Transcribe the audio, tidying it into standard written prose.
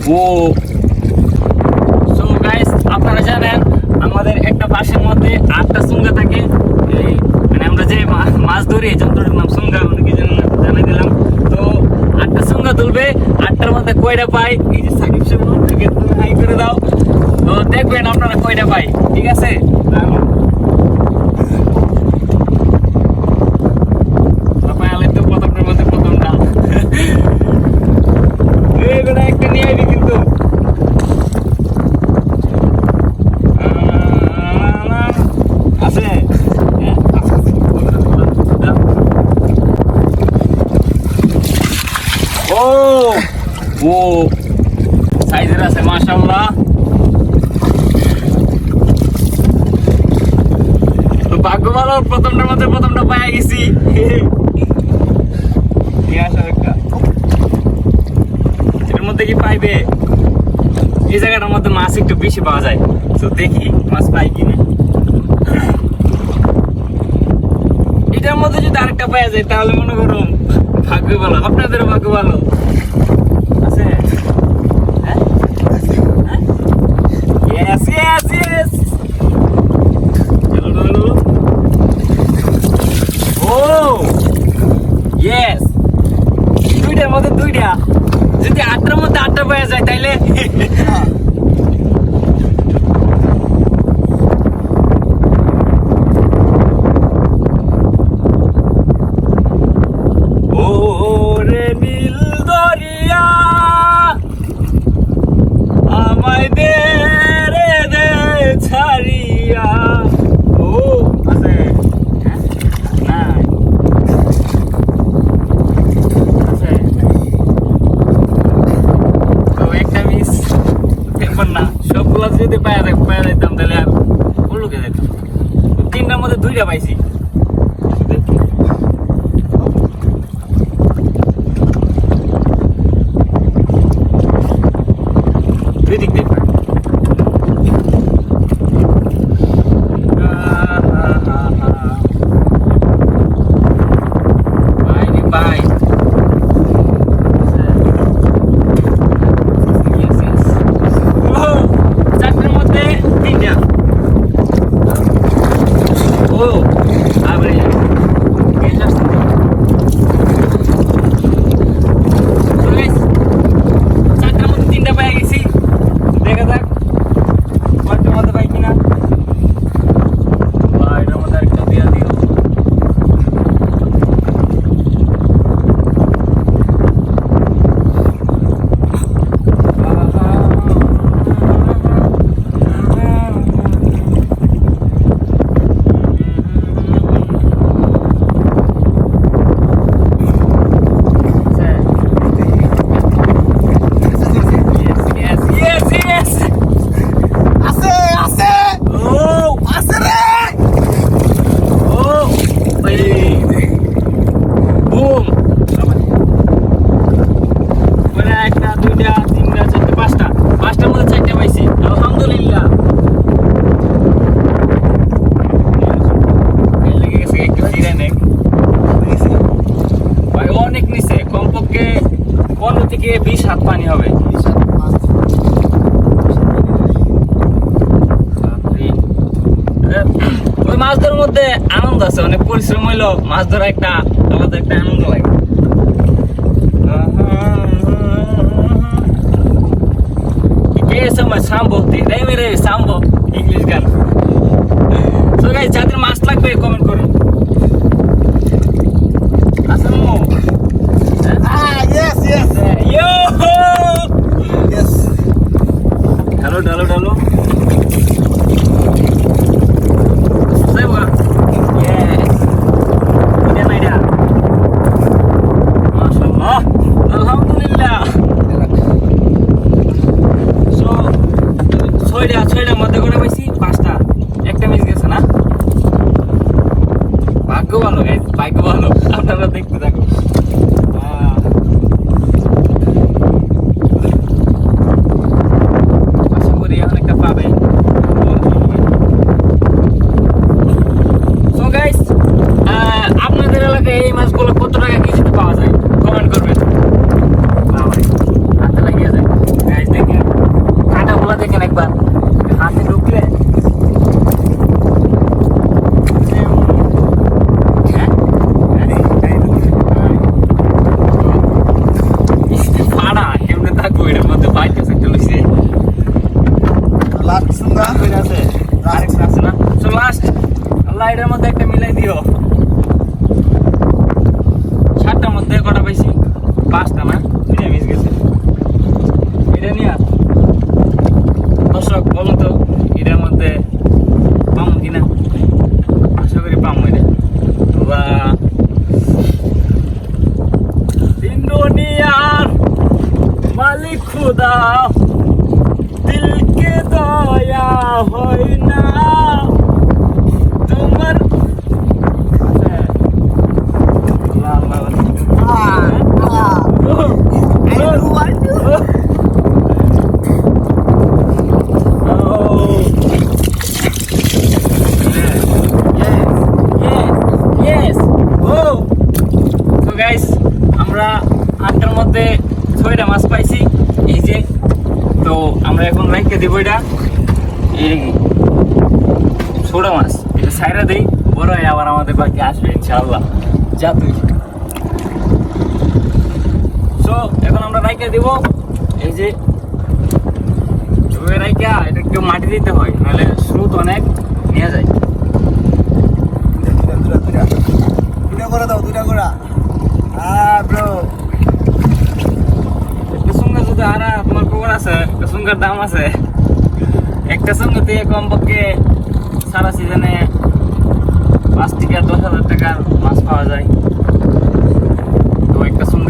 ও so guys, আপনারা জানেন আমাদের একটা বাঁশের মধ্যে 8টা সুঙ্গা থাকে। মানে আমরা যে মাছ ধরি এই যন্ত্রটার নাম সুঙ্গা, অনেকে জানাই দিলাম। তো 8টা সুঙ্গা তুলবে, 8টার মধ্যে কয়টা পাই এই যে সাকিব সাহেব থেকে তুমি হাই করে দাও, তো দেখবেন আপনারা কয়টা পাই। ঠিক আছে, একটা নিয়ে আইবি কিন্তু আছে। ও ও সাইজের আছে মাশাআল্লাহ। তো ভাগ্য ভালো, প্রথমটার মধ্যে প্রথমটা পাই গেছি। এটার মধ্যে কি পাইবে? এই জায়গাটার মধ্যে মাছ একটু বেশি পাওয়া যায়, তো দেখি মাছ পাই কিনা। এটার মধ্যে যদি আরেকটা পাওয়া যায় তাহলে মনে করুন ভাগ্য ভালো, আপনাদের ভাগ্য ভালো আছে। দুইটার মধ্যে দুইটা, যদি 8টার মধ্যে 8টা পাওয়া যায় তাইলে ও রে নীল দরিয়া আমায় দে রে দে ছাড়িয়া। ও আছে না আছে, তো একটা মিস দেখবেন না। সবগুলো যদি পাওয়া যাইতাম তাহলে আর উল্লুকে যেতাম। 3টার মধ্যে 2টা পাইছি। দুই দিক দেখবেন। বাই চারটার মধ্যে 3টা। ও আবার চারটার মধ্যে 3টা পাই গেছি। দেখা যাক কয়টার মধ্যে পাই কিনা। এটার মধ্যে আরেকটা দিয়া দিও। অনেক নিচে, কমপক্ষে 15 থেকে 20 হাত পানি হবে। ওই মাছ ধরার মধ্যে আনন্দ আছে, অনেক পরিশ্রম হইলো মাছ ধরা একটা আলাদা একটা আনন্দ লাগে। মেরে সাম্বো ইংলিশ গান। তো গাইস, যাদের মাছ লাগবে কমেন্ট করুন। ঢালো ঢালো ঢালো। খুদা দিলকে দয়া হয় না তোমার আমরা 8টার মধ্যে 6টা মাছ পাইছি এই যে। তো আমরা এখন রাইখে দিব এটা, এই ছোট মাছ এটা সাইরা দিই, বড় হয় আবার আমাদের বাকি আসবে ইনশাআল্লাহ। যা তুই তো এখন আমরা রাইখে দিব এই যে রাইখা এটা একটু মাটি দিতে হয়, নাহলে স্রোত অনেক নিয়ে যায়। দুটা করে দাও, দুটা করে। হ্যাঁ ব্রো, একটা সঙ্গে যদি আরা তোমার খবর আছে, একটা সঙ্গের দাম আছে। একটা সঙ্গে দিয়ে কমপক্ষে সারা সিজনে 5 থেকে 10,000 টাকার মাছ পাওয়া যায়। তো একটা সঙ্গে